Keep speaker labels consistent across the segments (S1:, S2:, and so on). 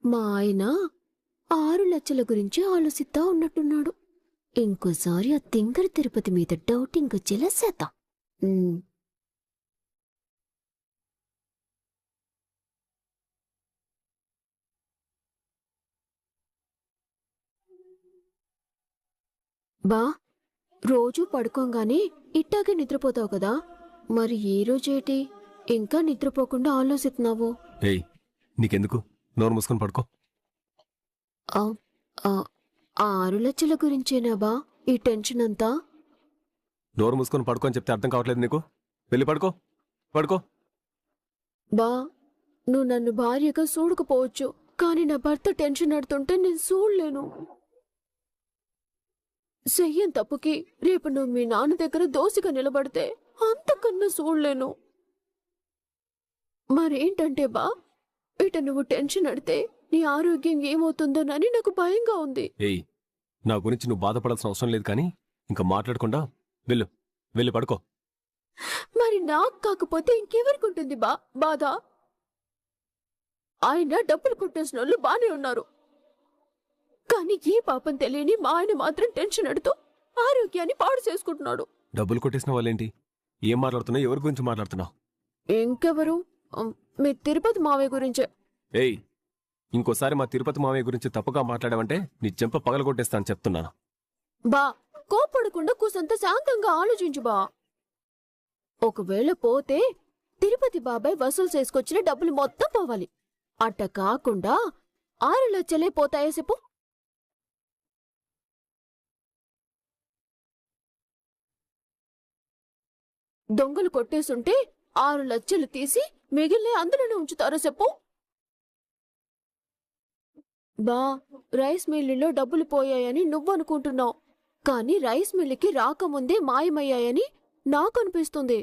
S1: మా ఆయన 6 లక్షల గురించి ఆలోచిస్తా ఉన్నట్టున్నాడు. ఇంకోసారి ఆ తింగర తిరుపతి మీద డౌటింగ్ వచ్చేలా చేద్దాం. ఉమ్. బా, రోజూ పడుకోంగానే ఇట్టాగే నిద్రపోతావు కదా, మరి ఈ రోజేటి ఇంకా నిద్రపోకుండా ఆలోచిస్తున్నావు?
S2: ఏయ్, నీకెందుకు? నోరు మూసుకొని పడుకో.
S1: ఆ, ఆ, 6 లక్షల గురించేనా బా ఈ టెన్షన్ అంతా?
S2: నోరు మూసుకొని పడుకో అని చెప్తే అర్థం కావట్లేదు నీకు? వెళ్ళి పడుకో, పడుకో.
S1: బా, నువ్వు నన్ను భార్యగా చూడకపోవచ్చు, కానీ నా భర్త టెన్షన్ ఆడుతుంటే నేను చూడలేను. చెయ్యని తప్పుకి రేపు నువ్వు మీ నాన్న దగ్గర దోసిగా నిలబడితే అంతకన్నా చూడలేను. మరేంటంటే బా, ఇట నువ్వు టెన్షన్ అడితే నీ ఆరోగ్యం ఏమవుతుందోనని నాకు భయంగా ఉంది.
S2: ఏయ్, నా గురించి నువ్వు బాధపడాల్సిన అవసరం లేదు, కానీ ఇంకా మాట్లాడకుండా వెళ్ళు, వెళ్ళి పడుకో.
S1: మరి నాకు కాకపోతే ఇంకెవరికి ఉంటుంది బా బాధ? ఆయన డబ్బులు కొట్టేసిన వాళ్ళు బానే ఉన్నారు, కానీ ఈ పాపం తెలియని మా ఆయన మాత్రం టెన్షన్ అడుతూ ఆరోగ్యాన్ని పాడు చేసుకుంటున్నాడు.
S2: డబ్బులు కొట్టేసిన వాళ్ళేంటి? ఏం మాట్లాడుతున్నావు? ఎవరి గురించి మాట్లాడుతున్నావు?
S1: ఇంకెవరు? మీ తిరుపతి మావయ్య గురించే.
S2: ఏయ్, ఇంకోసారి మా తిరుపతి మామయ్య గురించి తప్పుగా మాట్లాడావంటే నీ చెంప పగలగొట్టేస్తాను చెప్తున్నాను.
S1: బా, కోపడకుండా కూసంత శాంతంగా ఆలోచించు బా. ఒకవేళ పోతే తిరుపతి బాబాయ్ వసూలు చేసుకొచ్చిన డబ్బులు మొత్తం పోవాలి. అట్ట కాకుండా 6 లక్షలే పోతాయా చెప్పు? దొంగలు కొట్టేసుంటే 6 లక్షలు తీసి మిగిలిన అందులోనే ఉంచుతారో చెప్పు? బా, రైస్ మిల్లులో డబ్బులు పోయాయని నువ్వనుకుంటున్నావు, కానీ రైస్ మిల్లుకి రాకముందే మాయమయ్యాయని నాకనిపిస్తుంది.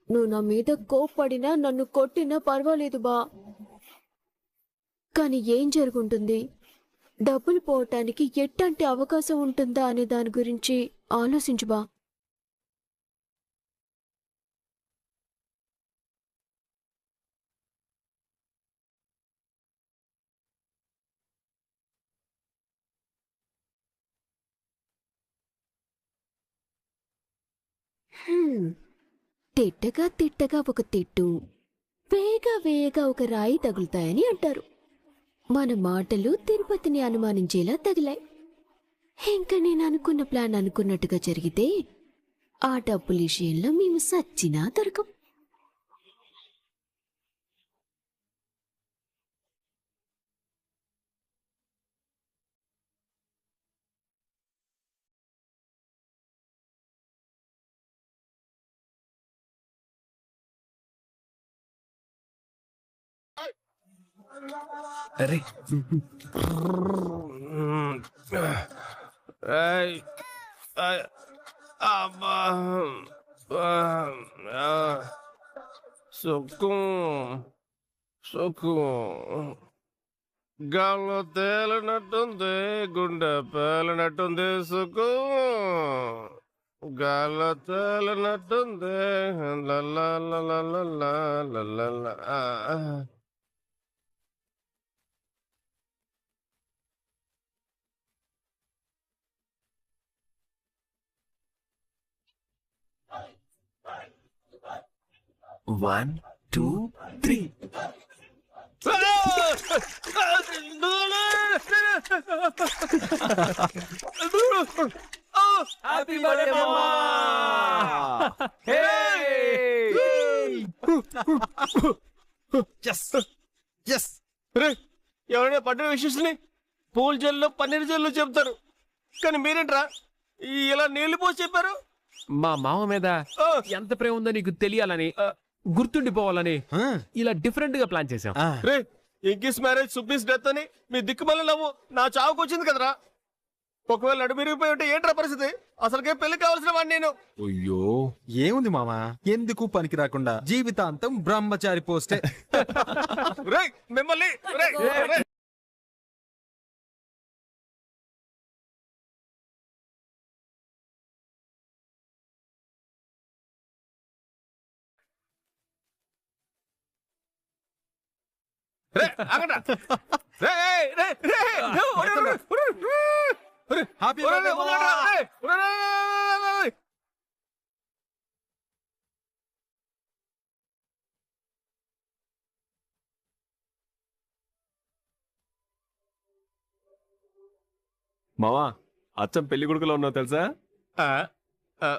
S1: నువ్వు నా మీద కోప్పడినా నన్ను కొట్టినా పర్వాలేదు బా, కానీ ఏం జరుగుంటుంది, డబ్బులు పోవటానికి ఎట్టంటి అవకాశం ఉంటుందా అనే దాని గురించి ఆలోచించు బా. తిట్టగా తిట్టగా ఒక తిట్టు, వేగా వేగా ఒక రాయి తగులుతాయని అంటారు. మన మాటలు తిరుపతిని అనుమానించేలా తగిలాయి. ఇంకా నేను అనుకున్న ప్లాన్ అనుకున్నట్టుగా జరిగితే ఆ డబ్బుల విషయంలో మేము సచ్చినా దొరకం.
S2: అరే
S3: సుఖం సుఖం గాల్లో తేలినట్టుంది, గుండె పేలినట్టుంది. సుఖం గాల్లో తేలినట్టుంది. లల్లల్లల్లల్లల్లల్లల్ల.
S2: 1, 2, 3.
S3: హ్యాపీ బర్త్డే మామా! హే! ఎస్ రే, ఎవరైనా పడ్డ విషయస్ని పూల్ జల్లు పన్నీర్ జల్లు చెప్తారు, కానీ మీరేంట్రా ఇలా నీళ్లు పోసి చెప్పారు?
S4: మా మామ మీద ఎంత ప్రేమ ఉందో నీకు తెలియాలని, గుర్తుండిపోవాలని ఇలా డిఫరెంట్ గా ప్లాన్ చేసాం.
S3: రే, ఇంకిస్ మ్యారేజ్ సుబ్బీస్ డెత్ అని మీ దిక్కుమల్ల నవ్వు నా చావుకు వచ్చింది కదరా. ఒకవేళ నడుమిరిగిపోయి ఉంటే ఏంట్రా పరిస్థితి? అసలుకే పెళ్లి కావాల్సిన వాడిని నేను.
S2: అయ్యో,
S5: ఏముంది మామా, ఎందుకు పనికి రాకుండా జీవితాంతం బ్రహ్మచారి పోస్టే.
S3: రేయ్, మిమ్మల్ని రే, ఆగండ్రా. రే, రే, రే, రే, ఒరే, ఒరే, ఒరే, ఒరే,
S5: హ్యాపీ
S3: ఒరే,
S5: బర్త్డే
S3: వదలండ్రా, రే, ఒరే, రే, రే, రే, రే.
S2: మావా అచ్చం పెళ్లి కొడుకులో ఉన్నావు తెలుసా?
S3: ఆ, ఆ,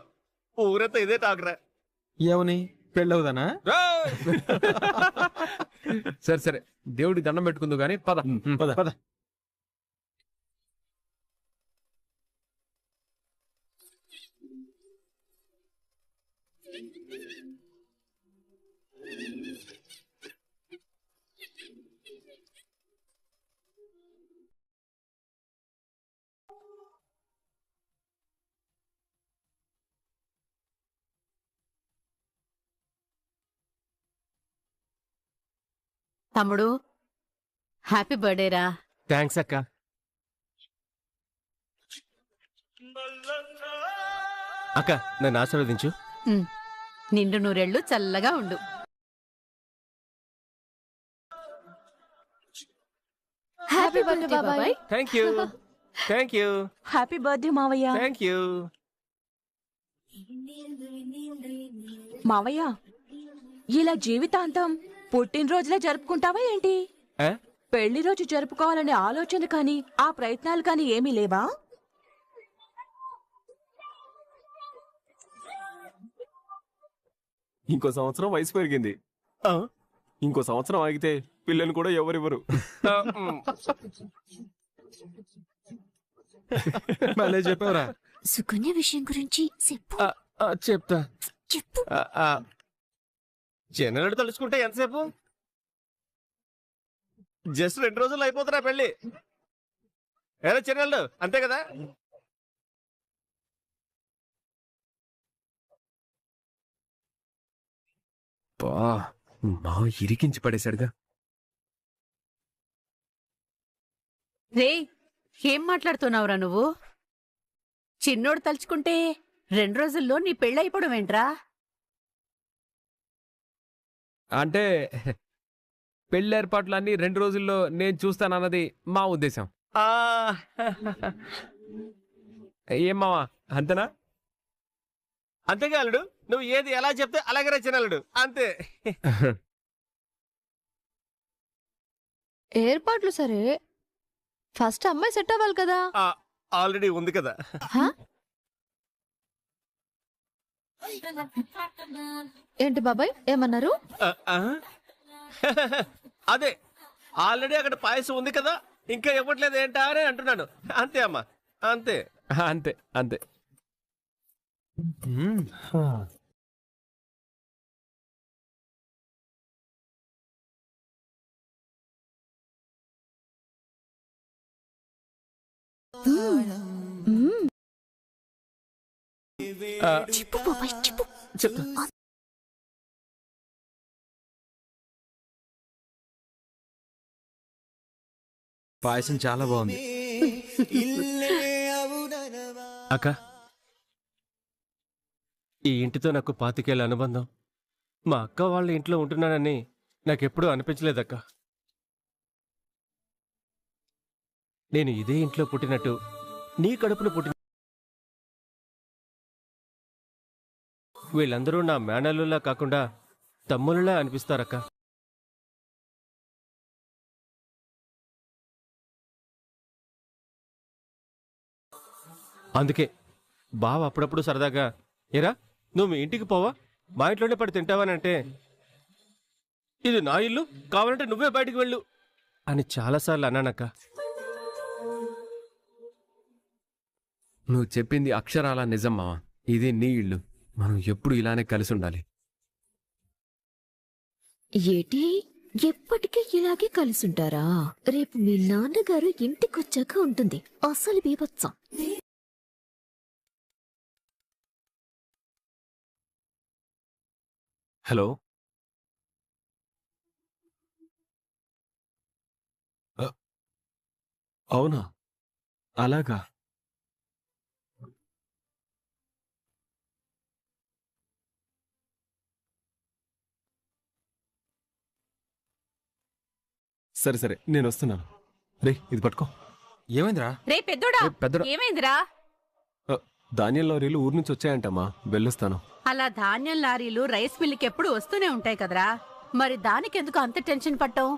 S3: ఊరంతా ఇదే టాకరా.
S5: ఏమని పెళ్ళవుదానా?
S4: సరే సరే, దేవుడి దండం పెట్టుకుందు గానీ పద.
S2: పద.
S5: పద.
S6: తమ్ముడు హ్యాపీ బర్త్డే రా.
S3: థ్యాంక్స్ అక్క. అక్క నన్ను ఆశీర్వదించు.
S6: ఉమ్, నిండు నూరెళ్ళు చల్లగా ఉండు.
S1: హ్యాపీ బర్త్డే బాబాయ్.
S3: Thank you, thank you,
S7: happy birthday మావయ్య.
S3: Thank you.
S7: మావయ్య, ఇలా జీవితాంతం పుట్టినరోజులే జరుపుకుంటావా ఏంటి?
S3: ఆ?
S7: పెళ్లి రోజు జరుపుకోవాలనే ఆలోచన కానీ ఆ ప్రయత్నాలు కానీ ఏమీ లేవా?
S2: ఇంకో సంవత్సరం వయసు పెరిగింది.
S3: ఆ?
S2: ఇంకో సంవత్సరం ఆగితే పిల్లలు కూడా ఎవరివ్వరు.
S3: ఆ, మ్.
S5: భలే చెప్పావురా.
S1: సుకన్య విషయం గురించి చెప్పు.
S3: ఆ, ఆ, చెప్తా.
S1: చెప్పు.
S3: జనరల్ తలుచుకుంటే ఎంతసేపు? జస్ట్ 2 రోజులు అయిపోతున్నా పెళ్ళి. ఏదో చిన్నల్డు అంతే కదా.
S4: బా, మావ ఇరికించి పడేశాడుగా.
S6: రే, ఏం మాట్లాడుతున్నావురా నువ్వు? చిన్నోడు తలుచుకుంటే 2 రోజుల్లో నీ పెళ్ళైపోవడం ఏంట్రా?
S4: అంటే పెళ్లి ఏర్పాట్లన్నీ 2 రోజుల్లో నేను చూస్తానన్నది మా ఉద్దేశం.
S3: ఆ,
S4: ఏం మావా, అంతేనా?
S3: అంతేగా అల్లుడు, నువ్వు ఏది ఎలా చెప్తే అలాగే రచనలుడు అంతే.
S1: ఏర్పాట్లు సరే, ఫస్ట్ అమ్మాయి సెట్ అవ్వాలి కదా.
S3: ఆల్రెడీ ఉంది కదా.
S1: ఏంటి బాబాయ్ ఏమన్నారు?
S3: ఆ, ఆ? అదే ఆల్రెడీ అక్కడ పాయసం ఉంది కదా, ఇంకా ఇవ్వట్లేదు ఏంటా అని అంటున్నాను. అంతే అమ్మా, అంతే.
S4: అంతే అంతే.
S3: ఆ,
S1: చెప్పు బాబాయ్ చెప్పు.
S3: చెప్తా.
S5: పాయసం చాలా బాగుంది.
S3: అక్క, ఈ ఇంటితో నాకు 25 ఏళ్ల అనుబంధం. మా అక్క వాళ్ళ ఇంట్లో ఉంటున్నానని నాకెప్పుడూ అనిపించలేదక్క. నేను ఇదే ఇంట్లో పుట్టినట్టు, నీ కడుపున పుట్టిన వీళ్ళందరూ నా మేనల్లులా కాకుండా తమ్ముళ్ళలా అనిపిస్తారక్క. అందుకే బావ అప్పుడప్పుడు సరదాగా, ఏరా నువ్వు మీ ఇంటికి పోవా, మా ఇంట్లోనే పడి తింటావానంటే, ఇది నా ఇల్లు, కావాలంటే నువ్వే బయటికి వెళ్ళు అని చాలాసార్లు అన్నానక్క.
S4: నువ్వు చెప్పింది అక్షరాల నిజం మావా. ఇది నీ ఇల్లు, మనం ఎప్పుడు ఇలానే కలిసి ఉండాలి.
S1: ఏటి ఎప్పటికీ ఇలాగే కలిసుంటారా? రేపు మీ నాన్నగారు ఇంటికొచ్చాక ఉంటుంది అసలు బీభత్సం.
S2: హలో, అవునా? అలాగా? సరే సరే నేను వస్తున్నాను. రే ఇది పట్టుకో.
S5: ఏమైందిరా?
S6: రే పెద్దోడా
S4: పెద్దోడా.
S6: ఏమైందిరా?
S2: ధాన్యం లారీలు ఊరు నుంచి వచ్చాయంటమ్మా, వెళ్ళొస్తాను.
S6: అలా ధాన్యం లారీలు రైస్ మిల్లుకి ఎప్పుడు వస్తూనే ఉంటాయి కదరా, మరి దానికెందుకు అంత టెన్షన్ పట్టావు?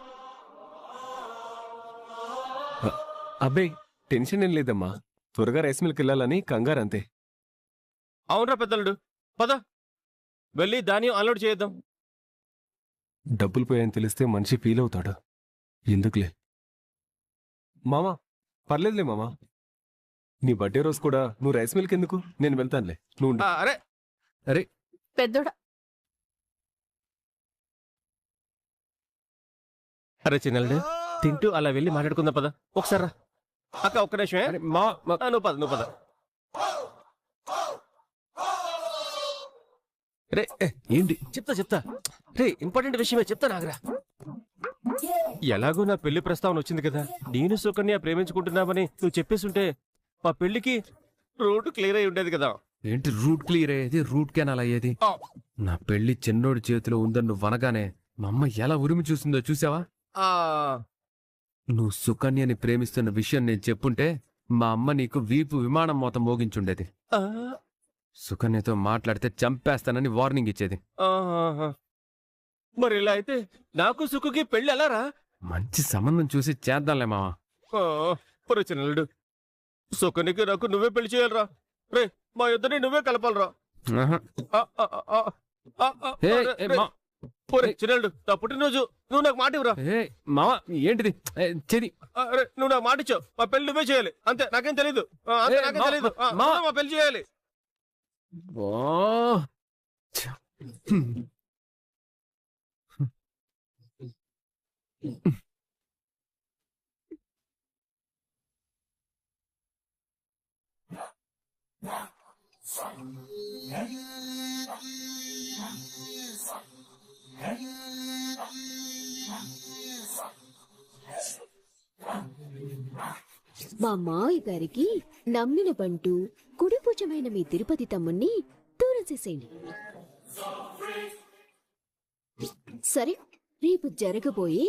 S2: అబ్బే టెన్షన్ ఏం లేదమ్మా, త్వరగా రైస్ మిల్కి వెళ్ళాలని కంగారు అంతే.
S3: అవునరా పెద్దలుడు, పద వెళ్ళి ధాన్యం అన్లోడ్ చేద్దాం.
S2: డబ్బులు పోయాయని తెలిస్తే మనిషి ఫీల్ అవుతాడు. ఎందుకులే మామా, పర్లేదులే మామా. నీ బర్త్డే రోజు కూడా నువ్వు రైస్ మిల్కి ఎందుకు, నేను వెళ్తానులే, నువ్వు ఉండు.
S3: అరే
S4: అరే
S6: పెద్దోడా
S3: అరే చిన్నలుడు, తింటూ అలా వెళ్ళి మాట్లాడుకుందాం పద. ఒకసారి రా అక్క, ఒక్క నిమిషమే.
S4: అరే
S3: నువ్వు పద, నువ్వు పద.
S4: రే ఏంటి?
S3: చెప్తా రే, ఇంపార్టెంట్ విషయమే చెప్తా నాగరా. ఎలాగో నా పెళ్లి ప్రస్తావన వచ్చింది కదా, నేను సుకన్య ప్రేమించుకుంటున్నామని నువ్వు చెప్పేస్తుంటే మా పెళ్లికి రోడ్డు క్లియర్ అయి ఉండేది కదా.
S4: ఏంటి రూట్ క్లియర్ అయ్యేది, రూట్ కెనాల్ అయ్యేది? నా పెళ్లి చిన్నోడి చేతిలో ఉందని నువ్వు అనగానే మా అమ్మ ఎలా ఉరిమి చూసిందో చూసావా?
S3: ఆ,
S4: నువ్వు సుకన్యని ప్రేమిస్తున్న విషయం నేను చెప్పుంటే మా అమ్మ నీకు వీపు విమానం మోత మోగించుండేది.
S3: ఆ,
S4: సుకన్యతో మాట్లాడితే చంపేస్తానని వార్నింగ్ ఇచ్చేది.
S3: ఆహాహా. మరి ఇలా అయితే నాకు సుఖకి పెళ్లి ఎలా రా?
S4: మంచి సంబంధం చూసి చేద్దాంలే మావా.
S3: చిన్నలుడు, సుఖనికి నాకు నువ్వే పెళ్లి చేయాలరా. రే మా ఇద్దరిని నువ్వే కలపాలరా.
S4: ఆహా. ఏ, ఏ, మా-
S3: చిన్నలుడు, నా పుట్టినరోజు నువ్వు నాకు మాట ఇవ్వరా.
S4: ఏ, మావా ఏంటిది? చెది
S3: అరే నువ్వు నాకు మాట ఇచ్చావు, మా పెళ్లి నువ్వే చేయాలి అంతే, నాకేం తెలీదు. అంతే,
S4: ఏ,
S3: నాకేం
S4: మా-
S3: తెలీదు.
S4: మా-
S3: నువ్వే మా పెళ్లి చేయాలి.
S4: ఓ
S1: మా మావయ్య గారికి నమ్మిన బంటు కుడిభుజమైన మీ తిరుపతి తమ్ముణ్ణి దూరం చేసేయండి. సరే, రేపు జరగబోయే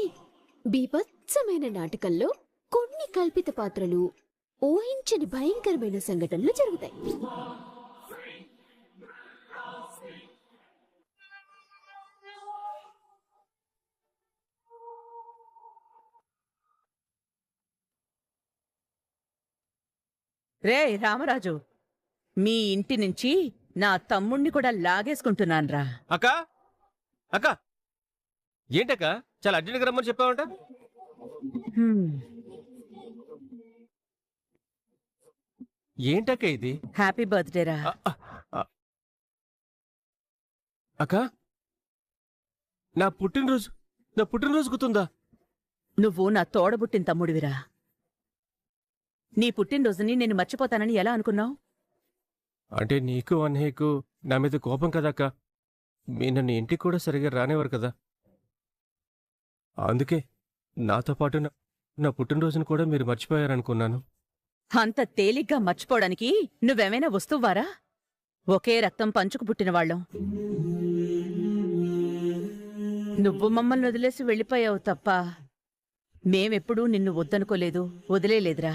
S1: బీభత్సమైన నాటకంలో కొన్ని కల్పిత పాత్రలు, ఊహించని భయంకరమైన సంఘటనలు జరుగుతాయి.
S6: రే రామరాజు, మీ ఇంటి నుంచి నా తమ్ముణ్ణి కూడా లాగేసుకుంటున్నాన్రా.
S3: అక్క అక్క, ఏంటక్క చాలా అర్జెంట్గా రమ్మని చెప్పావంట? ఏంటక్క ఇది?
S6: హ్యాపీ బర్త్డే రా.
S3: అక్క, నా పుట్టినరోజు గుర్తుందా?
S6: నువ్వు నా తోడబుట్టిన తమ్ముడివిరా. నీ పుట్టినరోజుని నేను మర్చిపోతానని ఎలా అనుకున్నావు?
S3: అంటే నీకు అన్నయ్యకు నా మీద కోపం కదక్క, మీ నన్ను ఇంటికి కూడా సరిగా రానేవారు కదా, అందుకే నాతో పాటు నా పుట్టినరోజును కూడా మీరు మర్చిపోయారనుకున్నాను.
S6: అంత తేలిగ్గా మర్చిపోవడానికి నువ్వేమైనా వస్తువారా? ఒకే రక్తం పంచుకు పుట్టినవాళ్ళం. నువ్వు మమ్మల్ని వదిలేసి వెళ్ళిపోయావు తప్ప మేమెప్పుడూ నిన్ను వద్దనుకోలేదు, వదిలేలేదురా.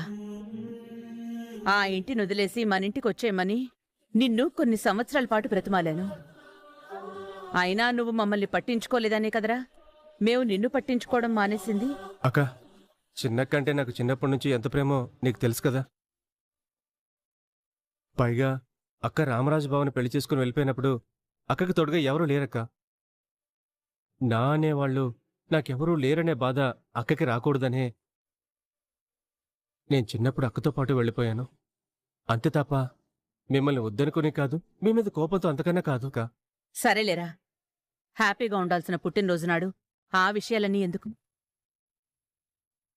S6: ఆ ఇంటిని వదిలేసి మనింటికి వచ్చేయమని నిన్ను కొన్ని సంవత్సరాల పాటు బ్రతిమాలాను. అయినా నువ్వు మమ్మల్ని పట్టించుకోలేదనే కదరా మేము నిన్ను పట్టించుకోవడం మానేసింది.
S3: అక్క, చిన్నక్కంటే నాకు చిన్నప్పటి నుంచి ఎంత ప్రేమో నీకు తెలుసు కదా. పైగా అక్క రామరాజు బావని పెళ్లి చేసుకుని వెళ్ళిపోయినప్పుడు అక్కకి తోడుగా ఎవరూ లేరక్క. నా అనేవాళ్ళు నాకెవరూ లేరనే బాధ అక్కకి రాకూడదనే నేను చిన్నప్పుడు అక్కతో పాటు వెళ్ళిపోయాను. అంతే తప్ప మిమ్మల్ని వద్దనుకుని కాదు, మీ మీద కోపంతో అంతకన్నా కాదు అక్క.
S6: సరేలేరా, హ్యాపీగా ఉండాల్సిన పుట్టినరోజు నాడు ఆ విషయాలన్నీ ఎందుకు?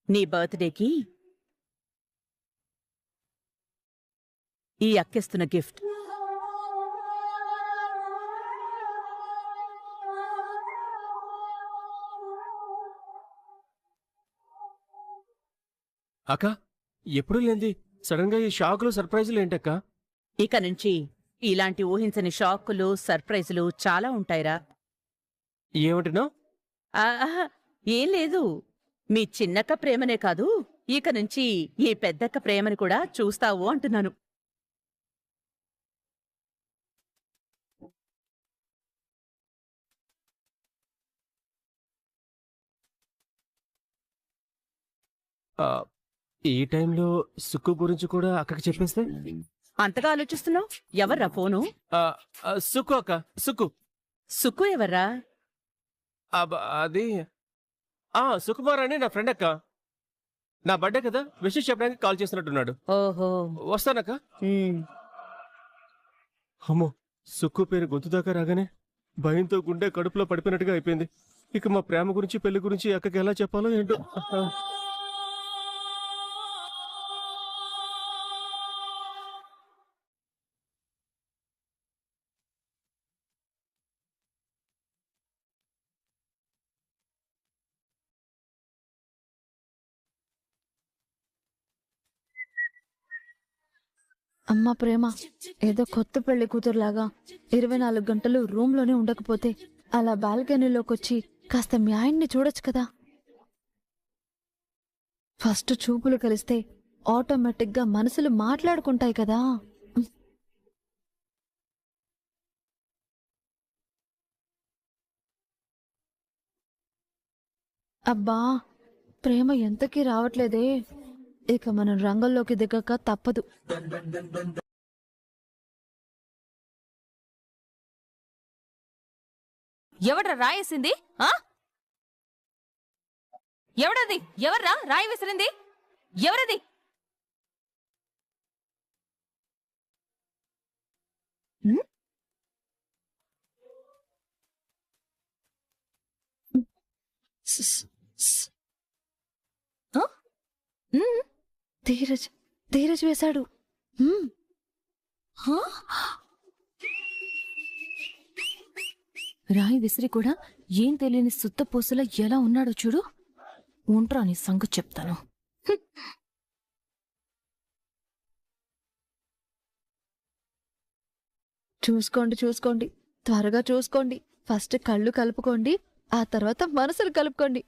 S6: నీ బర్త్డేకి ఈ అక్కిస్తున్న గిఫ్ట్.
S3: అక్క, ఎప్పుడు లేంది సడన్ గా ఈ షాకులు సర్ప్రైజులు ఏంటక్క?
S6: ఇక నుంచి ఇలాంటి ఊహించని షాక్కులు, సర్ప్రైజులు చాలా ఉంటాయిరా.
S3: ఏమంటున్నావు?
S6: ఆహా, ఏం లేదు. మీ చిన్నక్క ప్రేమనే కాదు, ఇక నుంచి ఈ పెద్దక్క ప్రేమని కూడా చూస్తావు అంటున్నాను.
S3: ఆ, ఈ టైంలో సుక్కు గురించి కూడా అక్కకి చెప్పేస్తే?
S6: అంతగా ఆలోచిస్తున్నావు? ఎవర్రా ఫోను?
S3: ఆ, సుక్కు అక్క, సుక్కు.
S6: సుక్కు ఎవర్రా?
S3: అది సుకుమార్ అని నా ఫ్రెండ్ అక్క. నా బర్త్డే కదా, విషయం చెప్పడానికి కాల్ చేస్తున్నట్టున్నాడు.
S6: ఓహో.
S3: వస్తానక్క.
S6: ఉమ్.
S3: అమ్మో, సుక్కు పేరు గొంతు దాకా రాగానే భయంతో గుండె కడుపులో పడిపోయినట్టుగా అయిపోయింది. ఇక మా ప్రేమ గురించి, పెళ్లి గురించి అక్కకి ఎలా చెప్పాలో ఏంటో.
S8: అమ్మా ప్రేమ, ఏదో కొత్త పెళ్లి కూతురులాగా 24 గంటలు రూమ్లోనే ఉండకపోతే అలా బాల్కనీలోకి వచ్చి కాస్త మీ ఆయన్ని చూడొచ్చు కదా. ఫస్ట్ చూపులు కలిస్తే ఆటోమేటిక్గా మనసులు మాట్లాడుకుంటాయి కదా. అబ్బా, ప్రేమ ఎంతకీ రావట్లేదే. ఇక మనం రంగంలోకి దిగక తప్పదు.
S7: ఎవడ్రా రాయేసింది? ఎవడది? ఎవర్రా రాయి విసిరింది? ఎవరది?
S8: ధీరజ్ ధీరజ్ వేశాడు.
S7: రాయి విసిరి కూడా ఏం తెలియని సుత్తపూసలా ఎలా ఉన్నాడో చూడు. ఉంట్రా నీ సంగతి చెప్తాను.
S8: చూసుకోండి చూసుకోండి, త్వరగా చూసుకోండి. ఫస్ట్ కళ్ళు కలుపుకోండి, ఆ తర్వాత మనసులు కలుపుకోండి.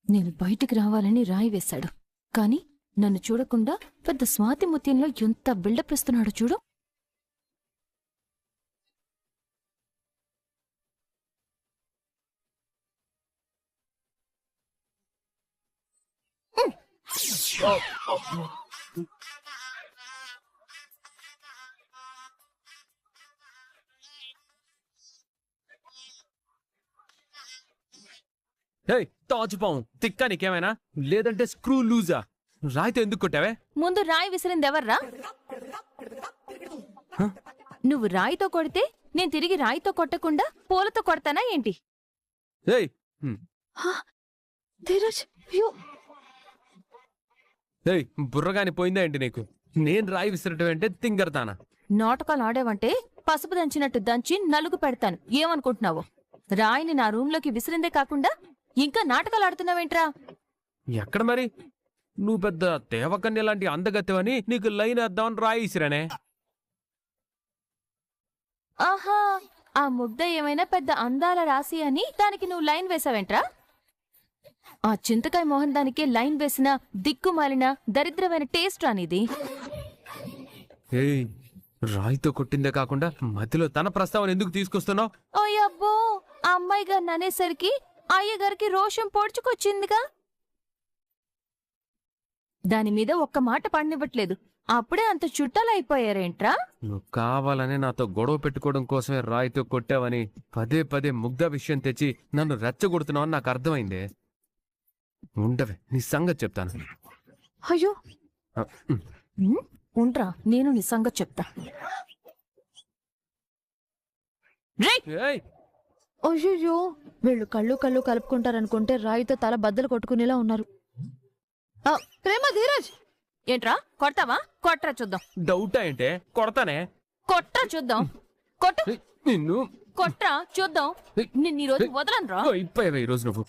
S7: నేను బయటికి రావాలని రాయి వేశాడు, కాని నన్ను చూడకుండా పెద్ద స్వాతి ముత్యంలో ఎంత బిల్డప్ ఇస్తున్నాడో చూడు.
S4: తాజుపాం తిక్క నీకేమైనా, లేదంటే స్క్రూ లూజా? రాయితో ఎందుకు కొట్టావే?
S7: ముందు రాయి విసిరిందెవర్రా? నువ్వు రాయితో కొడితే నేను తిరిగి రాయితో కొట్టకుండా పూలతో కొడతానా ఏంటి?
S8: ధీరజ్, అయ్యో.
S4: బుర్రగాని పోయిందా ఏంటి నీకు? నేను రాయి విసరటం అంటే తింగరతానా?
S7: నాటకాలు ఆడేవంటే పసుపు దంచినట్టు దంచి నలుగు పెడతాను. ఏమనుకుంటున్నావు? రాయిని నా రూంలోకి విసిరిందే కాకుండా ఇంకా నాటకాలు ఆడుతున్నావేంట్రా?
S4: ఎక్కడ మరి? నువ్వు పెద్ద దేవకన్య లాంటి అందగత్తెవని నీకు లైన్ వేద్దామని రాయి విసిరానే.
S7: ఆహా, ఆ ముద్ద ఏమైనా పెద్ద అందాల రాసి అని దానికి నువ్వు లైన్ వేసావేంట్రా? ఆ చింతకాయ మోహన్ దానికి లైన్ వేసిన దిక్కుమాలిన దరిద్రమైన టేస్ట్ అనేది.
S4: రాయితో కొట్టిందే కాకుండా మధ్యలో తన ప్రస్తావన ఎందుకు తీసుకొస్తున్నావు?
S7: ఓయబ్బో, ఆ అమ్మాయి గారిని అనేసరికి అయ్యగారికి రోషం పొడుచుకొచ్చిందిగా. దాని మీద ఒక్క మాట పడినివ్వట్లేదు, అప్పుడే అంత చుట్టాలు అయిపోయారేంట్రా?
S4: నువ్వు కావాలనే నాతో గొడవ పెట్టుకోవడం కోసమే రాయితో కొట్టావని పదే పదే ముగ్ధ విషయం తెచ్చి నన్ను రెచ్చగొడుతున్నావని నాకు అర్థమైందే. ఉండవే, నీ సంగతి చెప్తాను.
S8: అయ్యో,
S7: ఉంట్రా, నేను నీ సంగతి చెప్తా.
S8: అయ్యో, వీళ్ళు కళ్ళు కళ్ళు కలుపుకుంటారనుకుంటే రాయితో తల బద్దలు కొట్టుకునేలా ఉన్నారు. ప్రేమ, ధీరజ్,
S7: ఏంట్రా కొడతావా? కొట్రా చూద్దాం.
S4: డౌటా ఏంటే? కొడతానే.
S7: కొట్రా చూద్దాం. కొట్టు,
S4: నిన్ను
S7: కొట్రా చూద్దాం. నిన్ను ఈ రోజు వదలనురా.
S4: అయిపోయావే ఈరోజు నువ్వు.